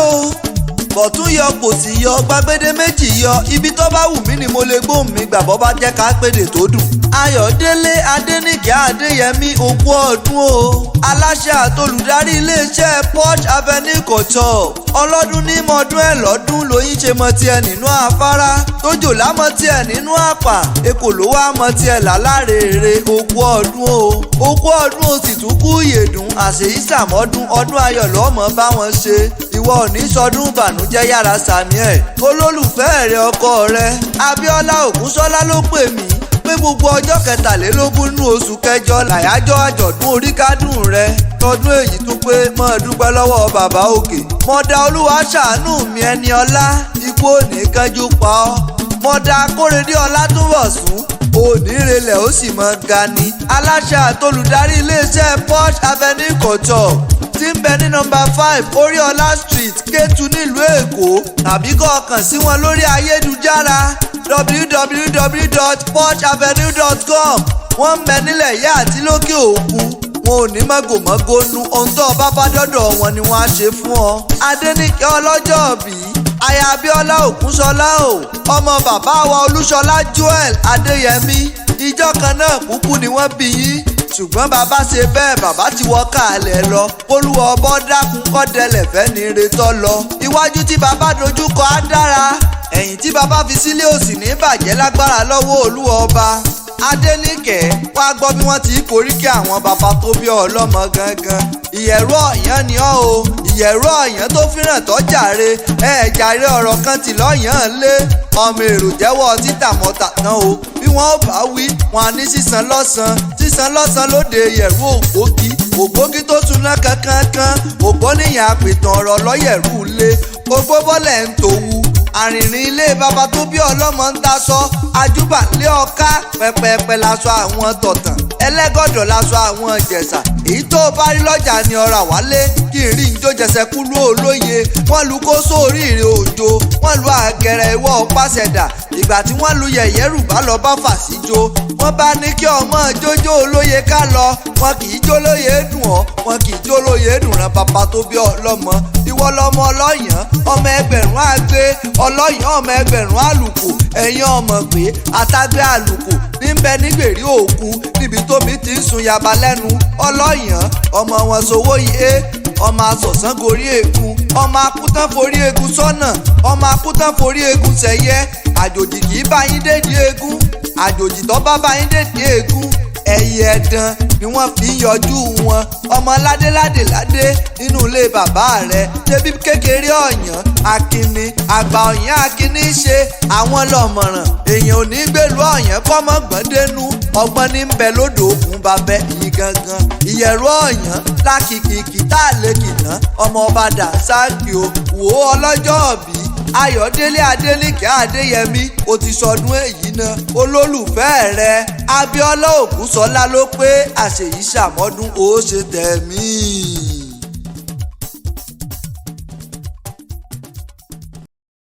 o bọ̀tún yọ kò sì yọ gbàgbédé méjì yọ ibi tó bá wù mí ni mo lè gbóhùn mi gbàbọ́ bá jẹ́ ká pédè tó dùn. Ayọ̀délé Adéníkẹ́ Adéyẹmí ogún ọdún o aláṣẹ àtolùdarí iléeṣẹ́ porscheavenuecouture ọlọ́dún ní mọ́dún ẹ̀ lọ́dún lóyún ṣe mọ tiẹ̀ nínú afárá tójò lámọ́ tiẹ̀ nínú àpà èkó ló wá mọ tiẹ̀ lálárèrè ogún ọdún o ogún ọdún o sì tún kú ìyèdùn àṣèyí sàmọ́dún ọdún ayọ̀ lọ́mọ báwọn ṣe ìwọ ò ní sọdún ìbànújẹ́ yára sàmì ẹ̀ olólùfẹ́ rẹ ọkọ rẹ Abiola Ogunshola ló pè mí pé gbogbo ọjọ́ kẹtàlélógún nínú oṣù kẹjọ làyájọ́ àjọ̀dún oríkádùn rẹ tọdún èyí tún pé mọ́ dúpẹ́ lọ́wọ́ bàbá òkè mọ́dà olúwa ṣàánú mi ẹni ọlá ikú òní kánjú pa ọ́ mọ́dà kórèdé ọlá túbọ̀ sún òní relẹ̀ ó sì mọ́ ga ni aláṣẹ àtolùdarí iléeṣẹ́ porscheavenuecouture tí ń bẹ ní nọ́mbà 5 Oríọlá street Kétu nílùú Èkó tàbí kó kàn sí wọn lórí ayélujára www.porscheavenue.com wọ́n ń bẹ nílẹ̀ yá àti lókè òkun wọn ò ní mọ́gòmọ́gónú ohun tó bá bá dọ́dọ̀ wọn ni wọ́n á ṣe fún ọ. Adéníkẹ́ ọlọ́jọ́bí aya Abiola Ogunshola o ọmọ bàbá wa Olúṣọlá Joel Adéyẹmí ìjọ kan náà kúkú ni wọ́n bí yín ṣùgbọ́n bàbá ṣe bẹ́ẹ̀ bàbá ti wọ́ kàálẹ̀ lọ olúwa ọbọ̀ dákun kọ́dẹ̀lẹ̀ fẹ́ ní retọ́ lọ iwájú tí bàbá dojúkọ á dára ẹ̀yìn tí bàbá fi sílé òsì ní bàjẹ́ lágbára lọ́wọ́ olúwa ọba. Adéníkẹ́ wá gbọ́ bí wọ́n ti koríkì àwọn bàbá tó bí ọlọ́mọ gangan Ìyẹ̀rú Ọ̀yàn ni ọ́ o Ìyẹ̀rú Ọ̀yàn tó fìràn tó jàre jàre ọ̀rọ̀ kan tì lọ́yàn lé ọmọ èrò jẹ́wọ́ títà mọ́ta tán o bí wọ́n bá wí wọn á ní sísan lọ́sàn lóde Ìyẹ̀rú ògbógi tó túná kankan ògbó níyàn àpètàn ọ̀rọ̀ lọ́yẹ̀rú lé ogbó bọ́lẹ̀ ń tòwú àrìnrìn ilé bàbá tó bí ọlọ́mọ ń daṣọ ajúbà lé ọká pẹpẹpẹ laṣọ àwọn tọ̀tàn ẹlẹ́gọ̀dọ̀ laṣọ àwọn ìjẹ̀ṣà èyí tó bá rí lọ́jà ni ọ̀rà wálé kí n rí njó jẹsẹ̀ kúlú olóye wọ́n lu kó sórí ìrè òjò wọ́n lu àgẹ̀rẹ̀ ìwọ pàṣẹdà ìgbà tí wọ́n lu yẹ̀yẹ́ rùbá lọ bá fàṣíjó wọ́n bá ní kí ọmọ jójó olóye ká lọ wọn kì í jó lóye dùn ọ́ wọn kì í jó lóye dùn rán bàbá tó bí ọlọ́mọ ìwọ lọmọ ọlọ́yàn ọmọ ẹgbẹ̀rún àgbé ọlọ́yàn ọmọ ẹgbẹ̀rún àlùkò ẹ̀yin ọmọ pé àtàgbé àlùkò níbẹ̀ nígbèrí òkun níbi tómi ti ń sun yaba lẹ́nu ọlọ́yàn ọmọ wọn sowó yé ọmọ asọ̀sán gorí eegun ọmọ akútán forí eegun sọ́nà ọmọ akútán forí eegun sẹ́yẹ àjòjì kì í bá yín dédìí eegun àjòjì tó bá yín dédìí eegun ẹyẹ ẹdán ni wọ́n fi ń yọjú wọn ọmọ ládé nínú ilé bàbá rẹ̀ débi kékeré Ọ̀yàn akínní àgbà Ọ̀yàn akínní ṣe àwọn lọ́mọ̀ràn èèyàn ò ní gbèlú Ọ̀yàn kọ́mọ gbọ́ndénú ọgbọ́n ní ń bẹ lódò òkun babẹ́ yìí gangan Ìyẹ̀rú Ọ̀yàn lákìkìkì tá a lè kìnà ọmọ ọba dànsáàkì o wò ó ọlọ́jọ́ òbí Ayọ̀délé Adéníkẹ́ Adéyẹmí ó ti sọdún èyí náà olólùfẹ́ rẹ̀ Abiola Ogunshola ló pé àṣèyí ṣàmọ́dún ó ṣe tẹ̀mí.